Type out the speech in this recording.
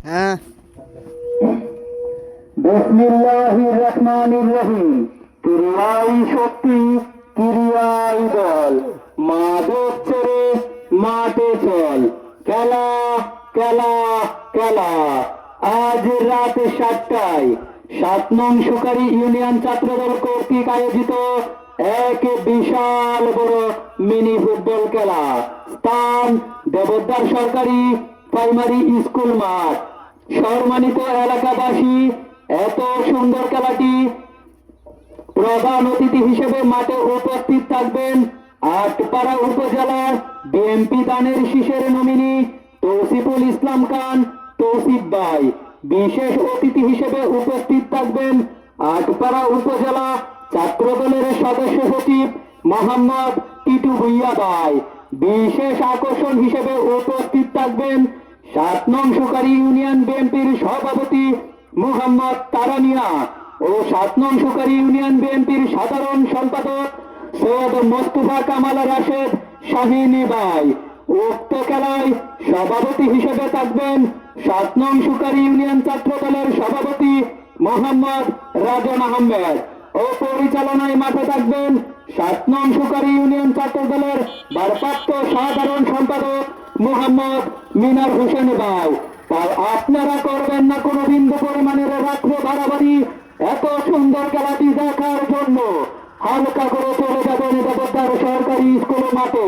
হ্যাঁ। বিসমিল্লাহির রহমানির রহিম। ক্রিয়াই শক্তি, ক্রিয়াই বল। মাদক ছেড়ে মাঠে চল। খেলা খেলা খেলা। আজ রাত 7টায় 7 নং সুকারি ইউনিয়ন ছাত্রদল কর্তৃক আয়োজিত এক বিশাল বড় মিনি ফুটবল খেলা। স্থান দেবদার সরকারি প্রাইমারি স্কুল মাঠ। সম্মানিত এলাকাবাসী, এত সুন্দর খেলাটি প্রধান অতিথি হিসেবে মাঠে উপস্থিত থাকবেন আটপাড়া উপজেলার বিএনপি দানের শীষের নমিনি তৌসিফুল ইসলাম খান তৌসিফ ভাই। বিশেষ অতিথি হিসেবে উপস্থিত থাকবেন আটপাড়া উপজেলা ছাত্রদলের সদস্য সচিব মোহাম্মদ টিটু ভুইয়া ভাই। বিশেষ আকর্ষণ হিসেবে উপস্থিত থাকবেন 7 নং সুকারি ইউনিয়ন বিএনপির সভাপতি মোহাম্মদ তারামিয়া ও 7 নং সুকারি ইউনিয়ন বিএনপির সাধারণ সম্পাদক সৈয়দ মোস্তফা কামাল রাশেদ শাহিনী ভাই। উক্ত খেলায় সভাপতি হিসেবে থাকবেন 7 নং সুকারি ইউনিয়ন ছাত্র দলের সভাপতি মোহাম্মদ রাজন আহমেদ ও পরিচালনায় মাঠে থাকবেন 7 নং সুকারি ইউনিয়ন ছাত্র দলের ভারপ্রাপ্ত সাধারণ সম্পাদক মোহাম্মদ মিনার হোসেন ভাই। তাই আপনারা করবেন না কোনো বিন্দু পরিমাণের রাত্রে বাড়াবাড়ি। এত সুন্দর খেলাটি দেখার জন্য হালকা করে চলে যাবেন দেবদার সরকারি স্কুল মাঠে।